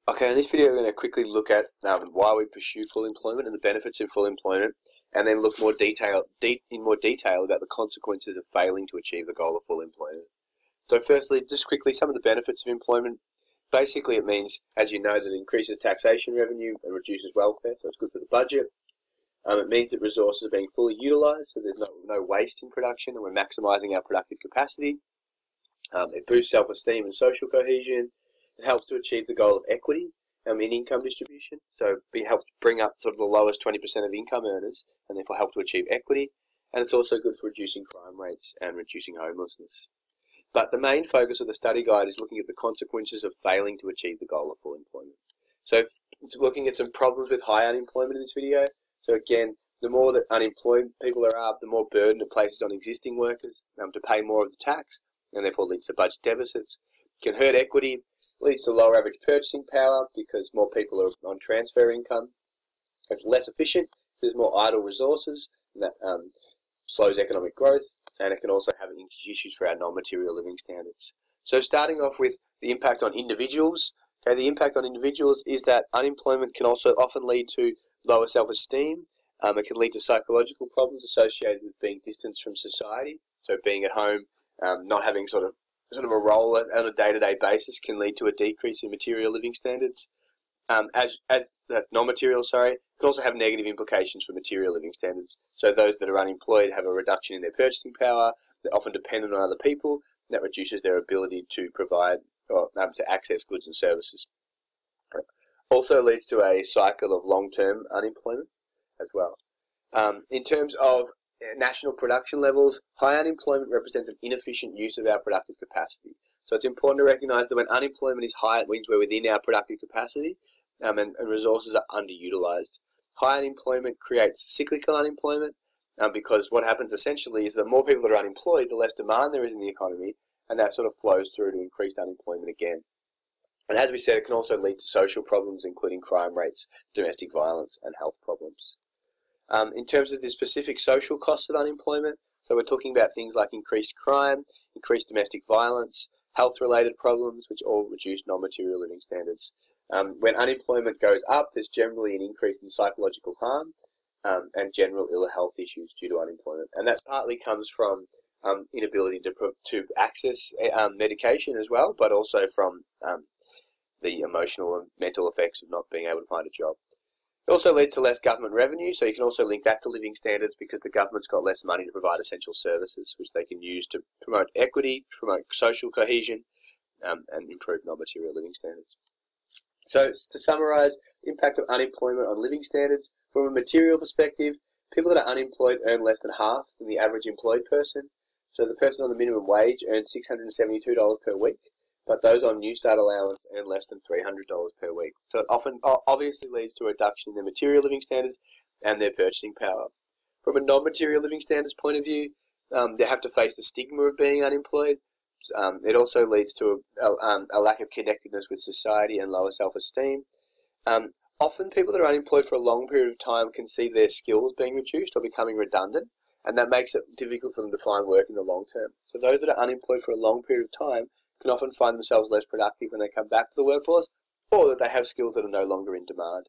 Okay, in this video we're going to quickly look at why we pursue full employment and the benefits of full employment, and then look in more detail about the consequences of failing to achieve the goal of full employment. So firstly, just quickly, some of the benefits of employment. Basically it means, as you know, that it increases taxation revenue and reduces welfare, so it's good for the budget. It means that resources are being fully utilised, so there's no waste in production, and we're maximising our productive capacity. It boosts self-esteem and social cohesion. It helps to achieve the goal of equity in income distribution, so it helps bring up sort of the lowest 20% of income earners, and therefore help to achieve equity. And it's also good for reducing crime rates and reducing homelessness. But the main focus of the study guide is looking at the consequences of failing to achieve the goal of full employment. So it's looking at some problems with high unemployment in this video. So again, the more that unemployed people there are, the more burden it places on existing workers to pay more of the tax, and therefore leads to budget deficits. It can hurt equity, leads to lower average purchasing power because more people are on transfer income. It's less efficient, there's more idle resources, and that slows economic growth, and it can also have issues for our non-material living standards. So starting off with the impact on individuals. Okay, the impact on individuals is that unemployment can also often lead to lower self-esteem. It can lead to psychological problems associated with being distanced from society. So being at home, not having sort of a role on a day-to-day basis can lead to a decrease in material living standards. As that's non-material, it can also have negative implications for material living standards. So those that are unemployed have a reduction in their purchasing power. They're often dependent on other people. That reduces their ability to provide or to access goods and services. Also leads to a cycle of long-term unemployment as well. In terms of national production levels, high unemployment represents an inefficient use of our productive capacity. So it's important to recognise that when unemployment is high, it means we're within our productive capacity and resources are underutilised. High unemployment creates cyclical unemployment because what happens essentially is the more people that are unemployed, the less demand there is in the economy, and that sort of flows through to increased unemployment again. And as we said, it can also lead to social problems, including crime rates, domestic violence, and health problems. In terms of the specific social costs of unemployment, so we're talking about things like increased crime, increased domestic violence, health-related problems, which all reduce non-material living standards. When unemployment goes up, there's generally an increase in psychological harm and general ill health issues due to unemployment. And that partly comes from inability to access medication as well, but also from the emotional and mental effects of not being able to find a job. It also leads to less government revenue, so you can also link that to living standards because the government's got less money to provide essential services, which they can use to promote equity, promote social cohesion, and improve non-material living standards. So to summarise, impact of unemployment on living standards. From a material perspective, people that are unemployed earn less than half than the average employed person. So the person on the minimum wage earns $672 per week, but those on New Start allowance earn less than $300 per week. So it often obviously leads to a reduction in their material living standards and their purchasing power. From a non-material living standards point of view, they have to face the stigma of being unemployed. It also leads to a lack of connectedness with society and lower self-esteem. Often people that are unemployed for a long period of time can see their skills being reduced or becoming redundant, and that makes it difficult for them to find work in the long term. So those that are unemployed for a long period of time can often find themselves less productive when they come back to the workforce, or that they have skills that are no longer in demand.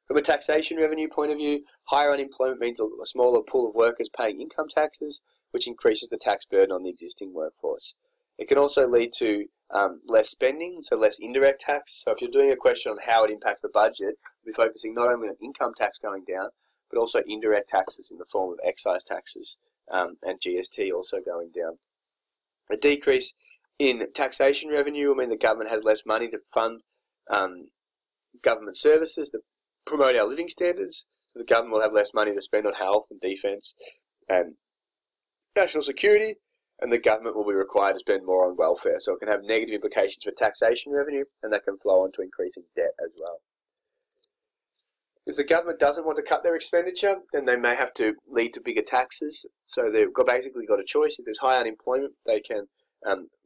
From a taxation revenue point of view, higher unemployment means a smaller pool of workers paying income taxes, which increases the tax burden on the existing workforce. It can also lead to less spending, so less indirect tax. So if you're doing a question on how it impacts the budget, we'll be focusing not only on income tax going down, but also indirect taxes in the form of excise taxes and GST also going down. A decrease in taxation revenue will mean the government has less money to fund government services that promote our living standards. So the government will have less money to spend on health and defence and national security, and the government will be required to spend more on welfare. So it can have negative implications for taxation revenue, and that can flow on to increasing debt as well. If the government doesn't want to cut their expenditure, then they may have to lead to bigger taxes. So they've basically got a choice. If there's high unemployment, they can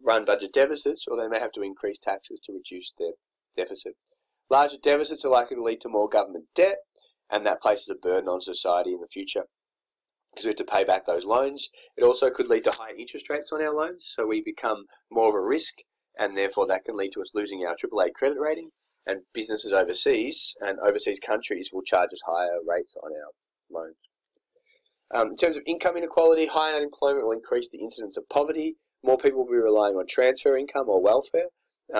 run budget deficits, or they may have to increase taxes to reduce their deficit. Larger deficits are likely to lead to more government debt, and that places a burden on society in the future because we have to pay back those loans. It also could lead to higher interest rates on our loans, so we become more of a risk, and therefore that can lead to us losing our AAA credit rating, and businesses overseas and overseas countries will charge us higher rates on our loans. In terms of income inequality, high unemployment will increase the incidence of poverty. More people will be relying on transfer income or welfare,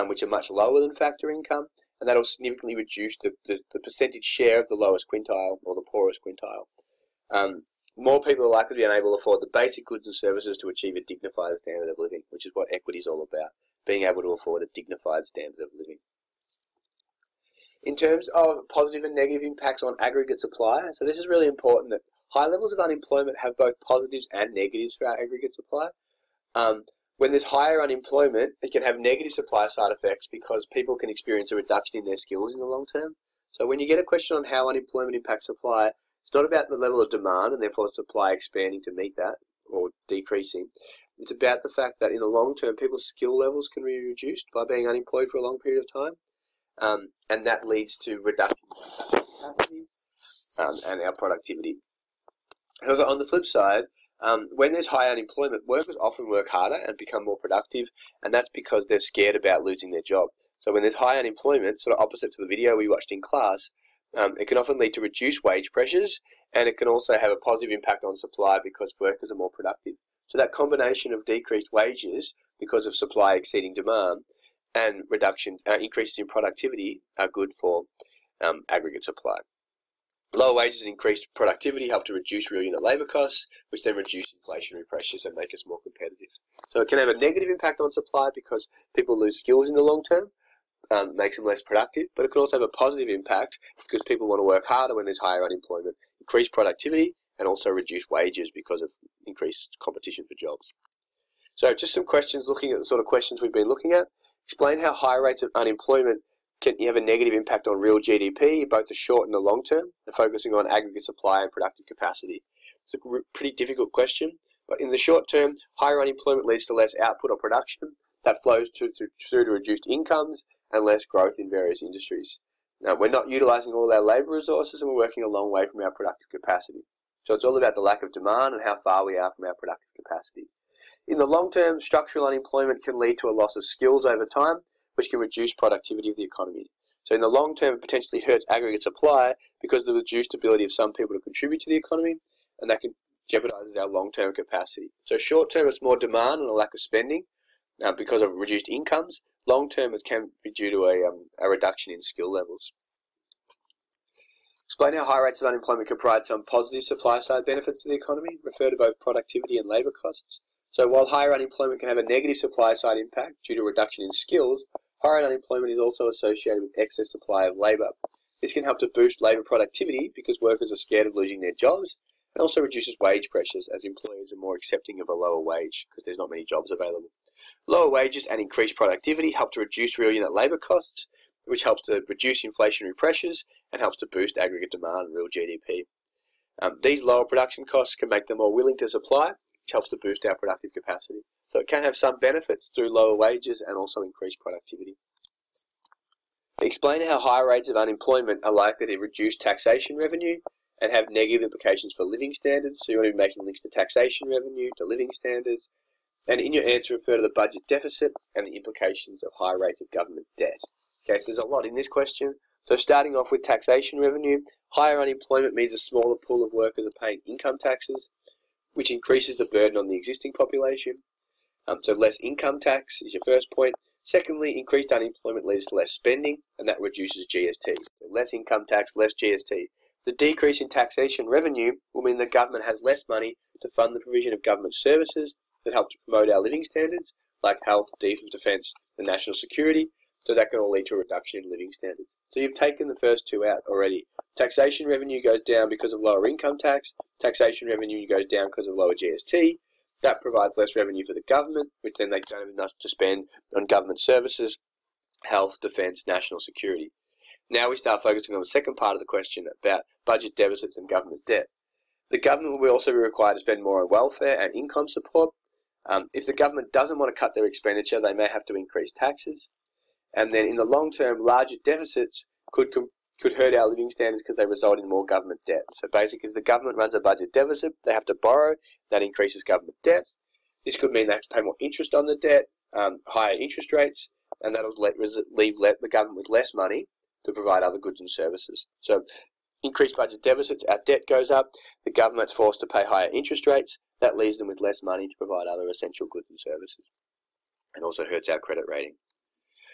which are much lower than factor income, and that will significantly reduce the percentage share of the lowest quintile or the poorest quintile. More people are likely to be unable to afford the basic goods and services to achieve a dignified standard of living, which is what equity is all about, being able to afford a dignified standard of living. In terms of positive and negative impacts on aggregate supply, so this is really important that high levels of unemployment have both positives and negatives for our aggregate supply. When there's higher unemployment, it can have negative supply side effects because people can experience a reduction in their skills in the long term. So when you get a question on how unemployment impacts supply, it's not about the level of demand and therefore the supply expanding to meet that or decreasing. It's about the fact that in the long term, people's skill levels can be reduced by being unemployed for a long period of time, and that leads to reduction in capacity and our productivity. However, on the flip side, when there's high unemployment, workers often work harder and become more productive, and that's because they're scared about losing their job. So when there's high unemployment, sort of opposite to the video we watched in class, it can often lead to reduced wage pressures, and it can also have a positive impact on supply because workers are more productive. So that combination of decreased wages because of supply exceeding demand and increases in productivity are good for aggregate supply. Lower wages and increased productivity help to reduce real unit labour costs, which then reduce inflationary pressures and make us more competitive. So it can have a negative impact on supply because people lose skills in the long term, makes them less productive, but it can also have a positive impact because people want to work harder when there's higher unemployment, increase productivity, and also reduce wages because of increased competition for jobs. So just some questions looking at the sort of questions we've been looking at. Explain how high rates of unemployment can have a negative impact on real GDP in both the short and the long term, and focusing on aggregate supply and productive capacity. It's a pretty difficult question, but in the short term, higher unemployment leads to less output or production. That flows through to reduced incomes and less growth in various industries. Now, we're not utilising all our labour resources and we're working a long way from our productive capacity. So it's all about the lack of demand and how far we are from our productive capacity. In the long term, structural unemployment can lead to a loss of skills over time, which can reduce productivity of the economy. So in the long term, it potentially hurts aggregate supply because of the reduced ability of some people to contribute to the economy, and that can jeopardise our long-term capacity. So short term, it's more demand and a lack of spending because of reduced incomes. Long term, it can be due to a reduction in skill levels. Explain how high rates of unemployment can provide some positive supply-side benefits to the economy. Refer to both productivity and labour costs. So while higher unemployment can have a negative supply-side impact due to reduction in skills, higher unemployment is also associated with excess supply of labour. This can help to boost labour productivity because workers are scared of losing their jobs, and also reduces wage pressures as employers are more accepting of a lower wage because there's not many jobs available. Lower wages and increased productivity help to reduce real unit labour costs, which helps to reduce inflationary pressures and helps to boost aggregate demand and real GDP. These lower production costs can make them more willing to supply, which helps to boost our productive capacity. So it can have some benefits through lower wages and also increased productivity. Explain how high rates of unemployment are likely to reduce taxation revenue and have negative implications for living standards. So you want to be making links to taxation revenue, to living standards, and in your answer refer to the budget deficit and the implications of high rates of government debt. Okay, so there's a lot in this question. So starting off with taxation revenue, higher unemployment means a smaller pool of workers are paying income taxes, which increases the burden on the existing population. So less income tax is your first point. Secondly, increased unemployment leads to less spending, and that reduces GST. So less income tax, less GST. The decrease in taxation revenue will mean the government has less money to fund the provision of government services that help to promote our living standards, like health, defence, and national security. So that can all lead to a reduction in living standards. So you've taken the first two out already. Taxation revenue goes down because of lower income tax. Taxation revenue goes down because of lower GST. That provides less revenue for the government, which then they don't have enough to spend on government services, health, defence, national security. Now we start focusing on the second part of the question about budget deficits and government debt. The government will also be required to spend more on welfare and income support. If the government doesn't want to cut their expenditure, they may have to increase taxes. And then in the long term, larger deficits could hurt our living standards because they result in more government debt. So basically, if the government runs a budget deficit, they have to borrow. That increases government debt. This could mean they have to pay more interest on the debt, higher interest rates, and that'll leave the government with less money to provide other goods and services. So increased budget deficits, our debt goes up, the government's forced to pay higher interest rates, that leaves them with less money to provide other essential goods and services, and also hurts our credit rating.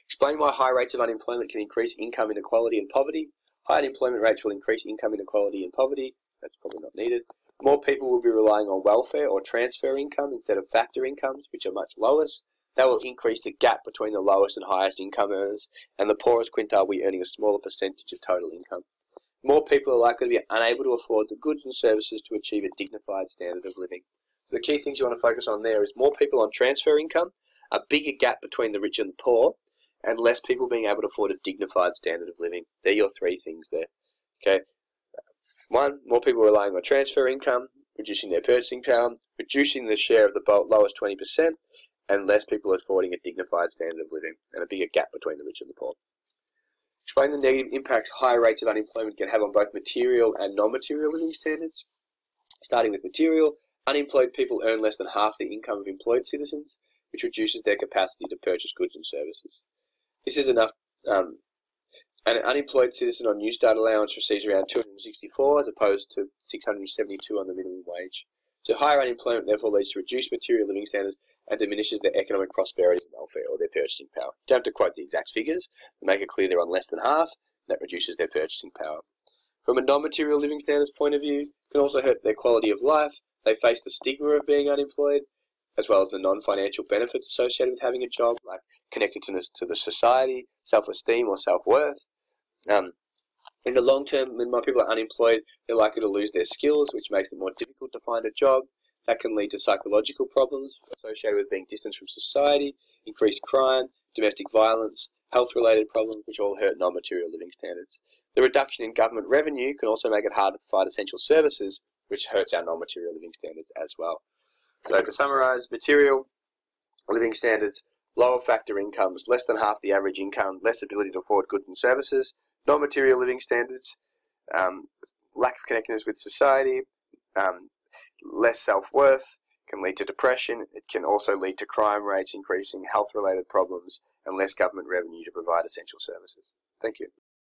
Explain why high rates of unemployment can increase income inequality and poverty. High unemployment rates will increase income inequality and poverty. That's probably not needed. More people will be relying on welfare or transfer income instead of factor incomes, which are much lowest. That will increase the gap between the lowest and highest income earners, and the poorest quintile will be earning a smaller percentage of total income. More people are likely to be unable to afford the goods and services to achieve a dignified standard of living. So the key things you want to focus on there is more people on transfer income, a bigger gap between the rich and the poor, and less people being able to afford a dignified standard of living. They're your three things there. Okay. 1, more people relying on transfer income, reducing their purchasing power, reducing the share of the lowest 20%, and less people affording a dignified standard of living, and a bigger gap between the rich and the poor. Explain the negative impacts high rates of unemployment can have on both material and non-material living standards. Starting with material, unemployed people earn less than half the income of employed citizens, which reduces their capacity to purchase goods and services. This is enough. An unemployed citizen on New Start allowance receives around $264 as opposed to $672 on the minimum wage. So higher unemployment therefore leads to reduced material living standards and diminishes their economic prosperity and welfare, or their purchasing power. You don't have to quote the exact figures, but make it clear they're on less than half, and that reduces their purchasing power. From a non-material living standards point of view, it can also hurt their quality of life. They face the stigma of being unemployed, as well as the non-financial benefits associated with having a job, like connectedness to the society, self-esteem or self-worth. In the long term, when more people are unemployed, they're likely to lose their skills, which makes it more difficult to find a job. That can lead to psychological problems associated with being distanced from society, increased crime, domestic violence, health-related problems, which all hurt non-material living standards. The reduction in government revenue can also make it harder to provide essential services, which hurts our non-material living standards as well. So to summarise, material living standards, lower factor incomes, less than half the average income, less ability to afford goods and services. Non-material living standards, lack of connectedness with society, less self-worth, can lead to depression. It can also lead to crime rates increasing, health-related problems, and less government revenue to provide essential services. Thank you.